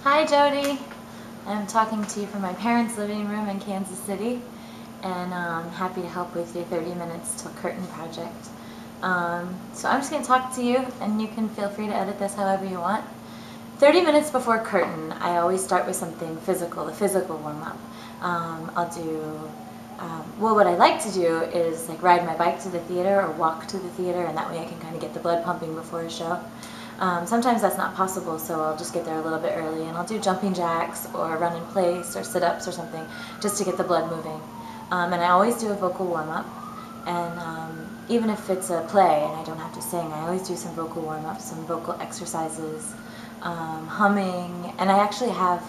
Hi Jodie, I'm talking to you from my parents' living room in Kansas City, and I'm happy to help with your 30 minutes till curtain project. So I'm just going to talk to you, and you can feel free to edit this however you want. 30 minutes before curtain, I always start with something physical, the physical warm-up. I'll do, well, what I like to do is like ride my bike to the theater or walk to the theater, and that way I can kind of get the blood pumping before a show. Sometimes that's not possible, so I'll just get there a little bit early, and I'll do jumping jacks or run in place or sit-ups or something just to get the blood moving. And I always do a vocal warm-up, and even if it's a play and I don't have to sing, I always do some vocal warm-ups, some vocal exercises, humming, and I actually have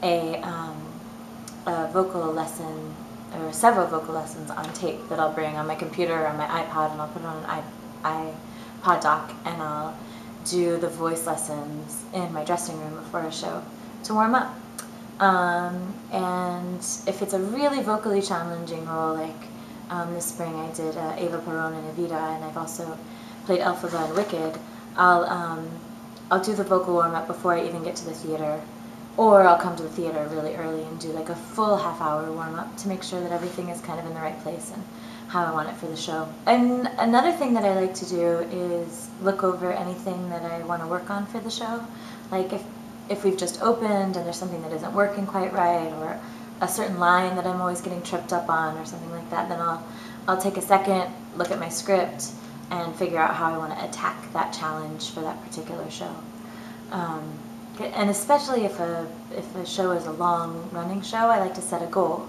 a vocal lesson, or several vocal lessons on tape that I'll bring on my computer or on my iPod, and I'll put it on an iPod dock, and I'll do the voice lessons in my dressing room before a show to warm up. And if it's a really vocally challenging role, like this spring I did Eva Perón in Evita, and I've also played Elphaba in Wicked, I'll do the vocal warm-up before I even get to the theater, or I'll come to the theater really early and do like a full half-hour warm-up to make sure that everything is kind of in the right place and how I want it for the show. And another thing that I like to do is look over anything that I want to work on for the show. Like if we've just opened and there's something that isn't working quite right, or a certain line that I'm always getting tripped up on or something like that, then I'll take a second, look at my script, and figure out how I want to attack that challenge for that particular show. And especially if a show is a long-running show, I like to set a goal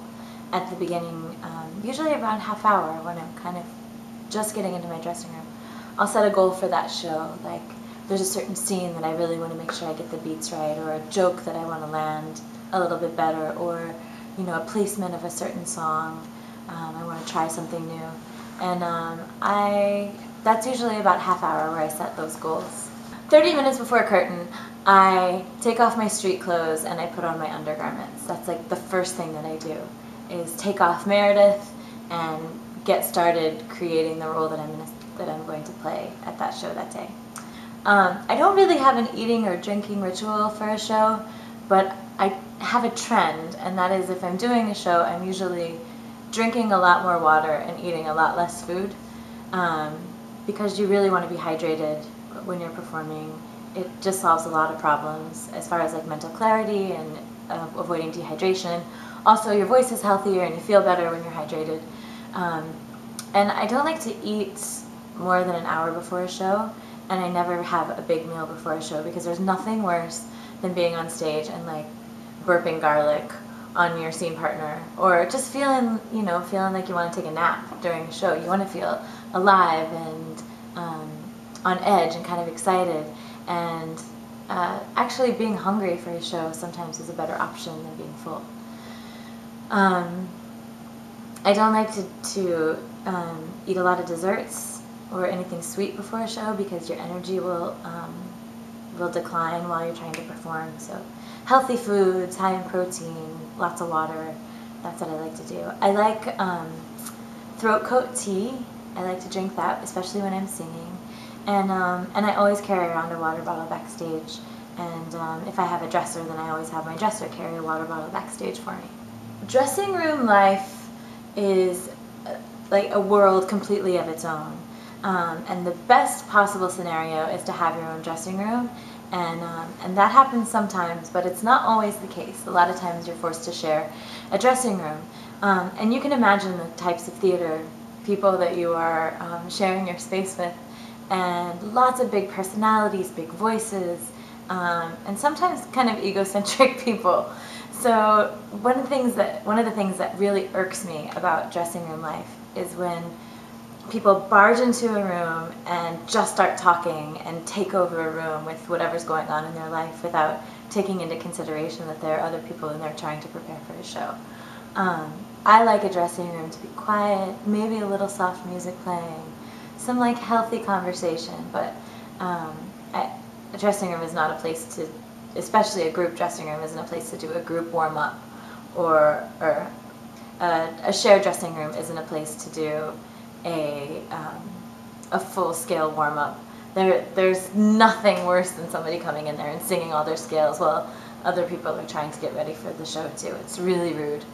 at the beginning, usually around half hour when I'm kind of just getting into my dressing room. I'll set a goal for that show, like there's a certain scene that I really want to make sure I get the beats right, or a joke that I want to land a little bit better, or a placement of a certain song. I want to try something new, and that's usually about half hour where I set those goals. 30 minutes before curtain, I take off my street clothes and I put on my undergarments. That's like the first thing that I do, is take off Meredith and get started creating the role that I'm going to play at that show that day. I don't really have an eating or drinking ritual for a show, but I have a trend, and that is if I'm doing a show, I'm usually drinking a lot more water and eating a lot less food, because you really want to be hydrated when you're performing. It just solves a lot of problems as far as like mental clarity and avoiding dehydration. Also, your voice is healthier and you feel better when you're hydrated. And I don't like to eat more than an hour before a show, and I never have a big meal before a show, because there's nothing worse than being on stage and like burping garlic on your scene partner, or just feeling like you want to take a nap during a show. You want to feel alive and on edge and kind of excited, and actually being hungry for a show sometimes is a better option than being full. I don't like to eat a lot of desserts or anything sweet before a show, because your energy will decline while you're trying to perform. So healthy foods, high in protein, lots of water, that's what I like to do. I like throat coat tea. I like to drink that, especially when I'm singing. And I always carry around a water bottle backstage. And if I have a dresser, then I always have my dresser carry a water bottle backstage for me. Dressing room life is like a world completely of its own. And the best possible scenario is to have your own dressing room. And that happens sometimes, but it's not always the case. A lot of times you're forced to share a dressing room. And you can imagine the types of theater people that you are sharing your space with, and lots of big personalities, big voices, and sometimes kind of egocentric people. So one of the things that really irks me about dressing room life is when people barge into a room and just start talking and take over a room with whatever's going on in their life without taking into consideration that there are other people in there trying to prepare for a show. I like a dressing room to be quiet, maybe a little soft music playing, some like healthy conversation, but a dressing room is not a place to, especially a group dressing room isn't a place to do a group warm-up, or a shared dressing room isn't a place to do a full-scale warm-up. There's nothing worse than somebody coming in there and singing all their scales. Well, other people are trying to get ready for the show too. It's really rude.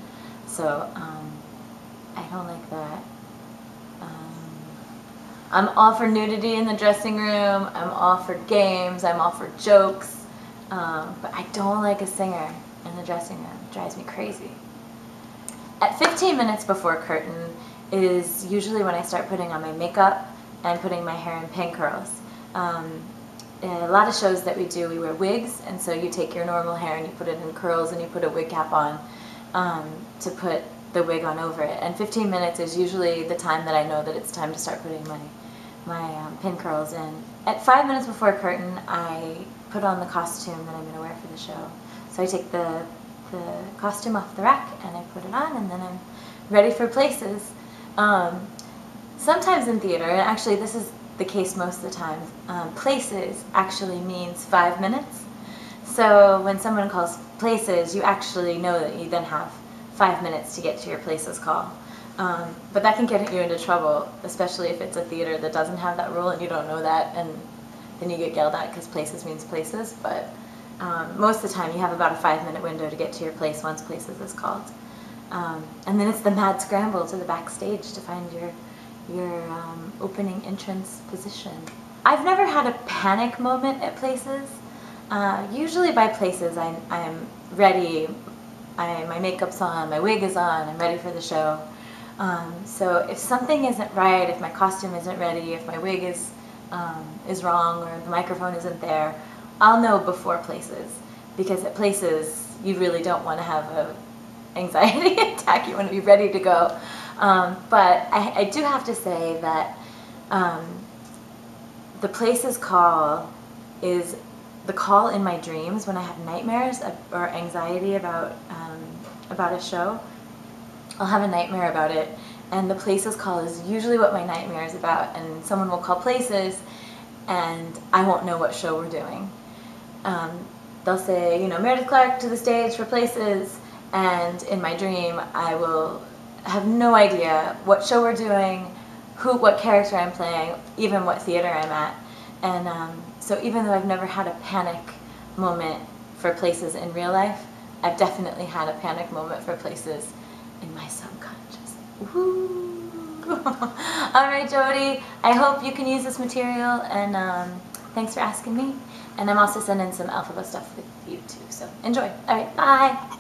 So I don't like that. I'm all for nudity in the dressing room. I'm all for games. I'm all for jokes. But I don't like a singer in the dressing room. It drives me crazy. At 15 minutes before curtain is usually when I start putting on my makeup and putting my hair in pin curls. In a lot of shows that we do, we wear wigs, and so you take your normal hair and you put it in curls and you put a wig cap on to put the wig on over it. And 15 minutes is usually the time that I know that it's time to start putting my pin curls in. At 5 minutes before curtain, I put on the costume that I'm going to wear for the show. So I take the costume off the rack and I put it on, and then I'm ready for places. Sometimes in theater, and actually this is the case most of the time, places actually means 5 minutes. So when someone calls places, you actually know that you then have 5 minutes to get to your places call. But that can get you into trouble, especially if it's a theater that doesn't have that rule and you don't know that, and then you get yelled at because places means places. But most of the time you have about a 5-minute window to get to your place once places is called. And then it's the mad scramble to the backstage to find your opening entrance position. I've never had a panic moment at places. Usually by places I'm ready, my makeup's on, my wig is on, I'm ready for the show. So if something isn't right, if my costume isn't ready, if my wig is wrong or the microphone isn't there, I'll know before places. Because at places you really don't want to have an anxiety attack, you want to be ready to go. But I do have to say that the places call is the call in my dreams when I have nightmares or anxiety about a show. I'll have a nightmare about it, and the places call is usually what my nightmare is about, and someone will call places and I won't know what show we're doing. They'll say, you know, Meredith Clark to the stage for places, and in my dream I will have no idea what show we're doing, what character I'm playing, even what theater I'm at. And so even though I've never had a panic moment for places in real life, I've definitely had a panic moment for places in my subconscious. Woo! All right, Jodie, I hope you can use this material, and thanks for asking me. And I'm also sending some Alphaba stuff with you too, so enjoy. All right, bye!